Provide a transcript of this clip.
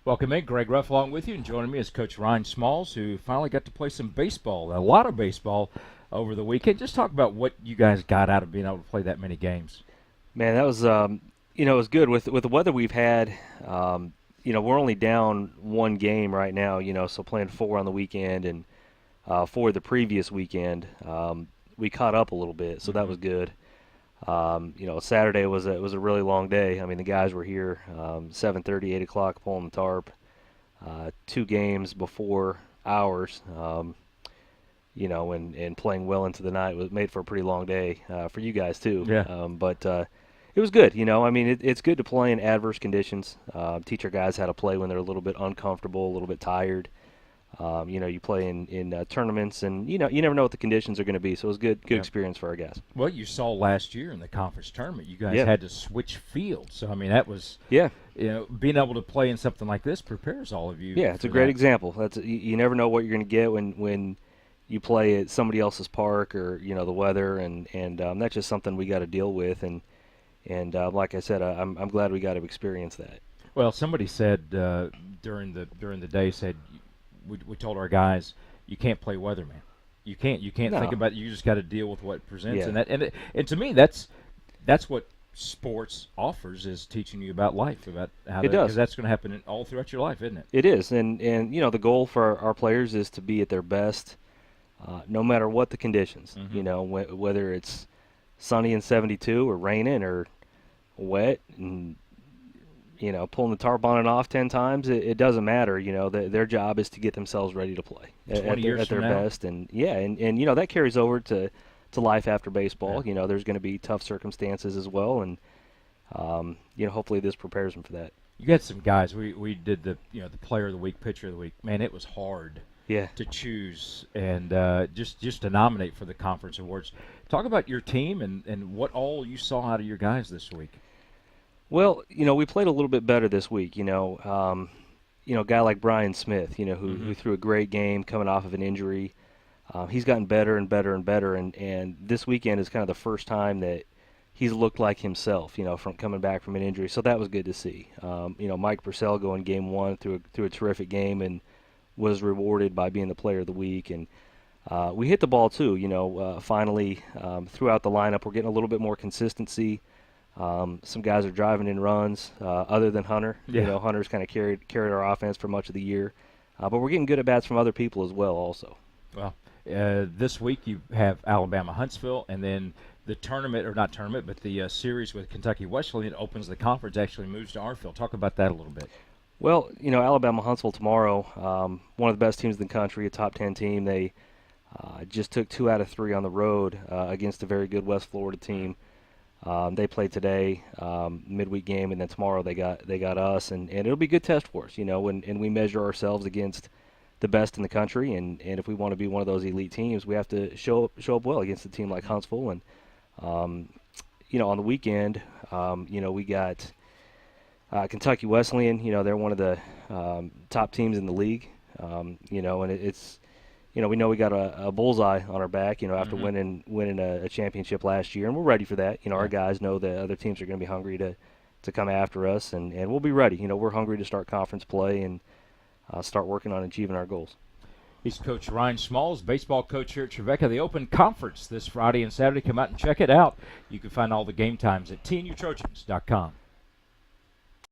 Welcome in. Greg Ruff along with you, and joining me is Coach Ryan Schmalz, who finally got to play some baseball, a lot of baseball over the weekend. Just talk about what you guys got out of being able to play that many games. Man, that was it was good with the weather we've had. We're only down one game right now. So playing 4 on the weekend and 4 the previous weekend, we caught up a little bit, so that was good. Saturday was a really long day. I mean, the guys were here 7:30, 8 o'clock pulling the tarp. 2 games before ours. And playing well into the night was made for a pretty long day for you guys too. Yeah. But it was good. It's good to play in adverse conditions. Teach our guys how to play when they're a little bit uncomfortable, a little bit tired. You play in tournaments, and you never know what the conditions are going to be. So it was good experience for our guys. Well, you saw last year in the conference tournament, you guys Yeah. had to switch fields. So I mean, that was being able to play in something like this prepares all of you. Yeah, it's a great example. You never know what you're going to get when you play at somebody else's park, or the weather, and that's just something we got to deal with. And like I said, I'm glad we got to experience that. Well, somebody said during the day we told our guys, you can't play weatherman. You can't No. think about it. You just got to deal with what presents. Yeah. And to me, that's what sports offers, is teaching you about life, about how It does. because that's going to happen all throughout your life, isn't it? It is, and the goal for our players is to be at their best, no matter what the conditions. Mm-hmm. Whether it's sunny and 72, or raining, or wet, and pulling the tarp on and off 10 times, it doesn't matter. Their job is to get themselves ready to play 20 years at their from now. best, and that carries over to life after baseball. Yeah. There's going to be tough circumstances as well, and hopefully this prepares them for that. You got some guys. We did the player of the week, pitcher of the week. Man, it was hard. Yeah. To choose and just to nominate for the conference awards. Talk about your team and what all you saw out of your guys this week. Well, we played a little bit better this week. A guy like Brian Smith, who threw a great game coming off of an injury. He's gotten better and better and better, and this weekend is kind of the first time that he's looked like himself, from coming back from an injury. So that was good to see. Mike Purcell going game 1 through a terrific game and was rewarded by being the player of the week. And we hit the ball too. Finally throughout the lineup, we're getting a little bit more consistency. Some guys are driving in runs, other than Hunter. Yeah. Hunter's kind of carried our offense for much of the year, but we're getting good at bats from other people as well. Also, well, this week you have Alabama Huntsville, and then the tournament, or not tournament, but the series with Kentucky Wesleyan opens the conference. Actually moves to our field. Talk about that a little bit. Well, Alabama Huntsville tomorrow, one of the best teams in the country, a top 10 team. They just took 2 out of 3 on the road against a very good West Florida team. They played today, midweek game, and then tomorrow they got us, and it'll be a good test for us, and we measure ourselves against the best in the country, and if we want to be one of those elite teams, we have to show up well against a team like Huntsville. And on the weekend, we got Kentucky Wesleyan. They're one of the top teams in the league, and it's. We know we got a bullseye on our back, after winning a championship last year, and we're ready for that. Our guys know that other teams are going to be hungry to come after us, and we'll be ready. We're hungry to start conference play and start working on achieving our goals. He's Coach Ryan Schmalz, baseball coach here at Trevecca. The Open Conference this Friday and Saturday. Come out and check it out. You can find all the game times at tnutrojans.com.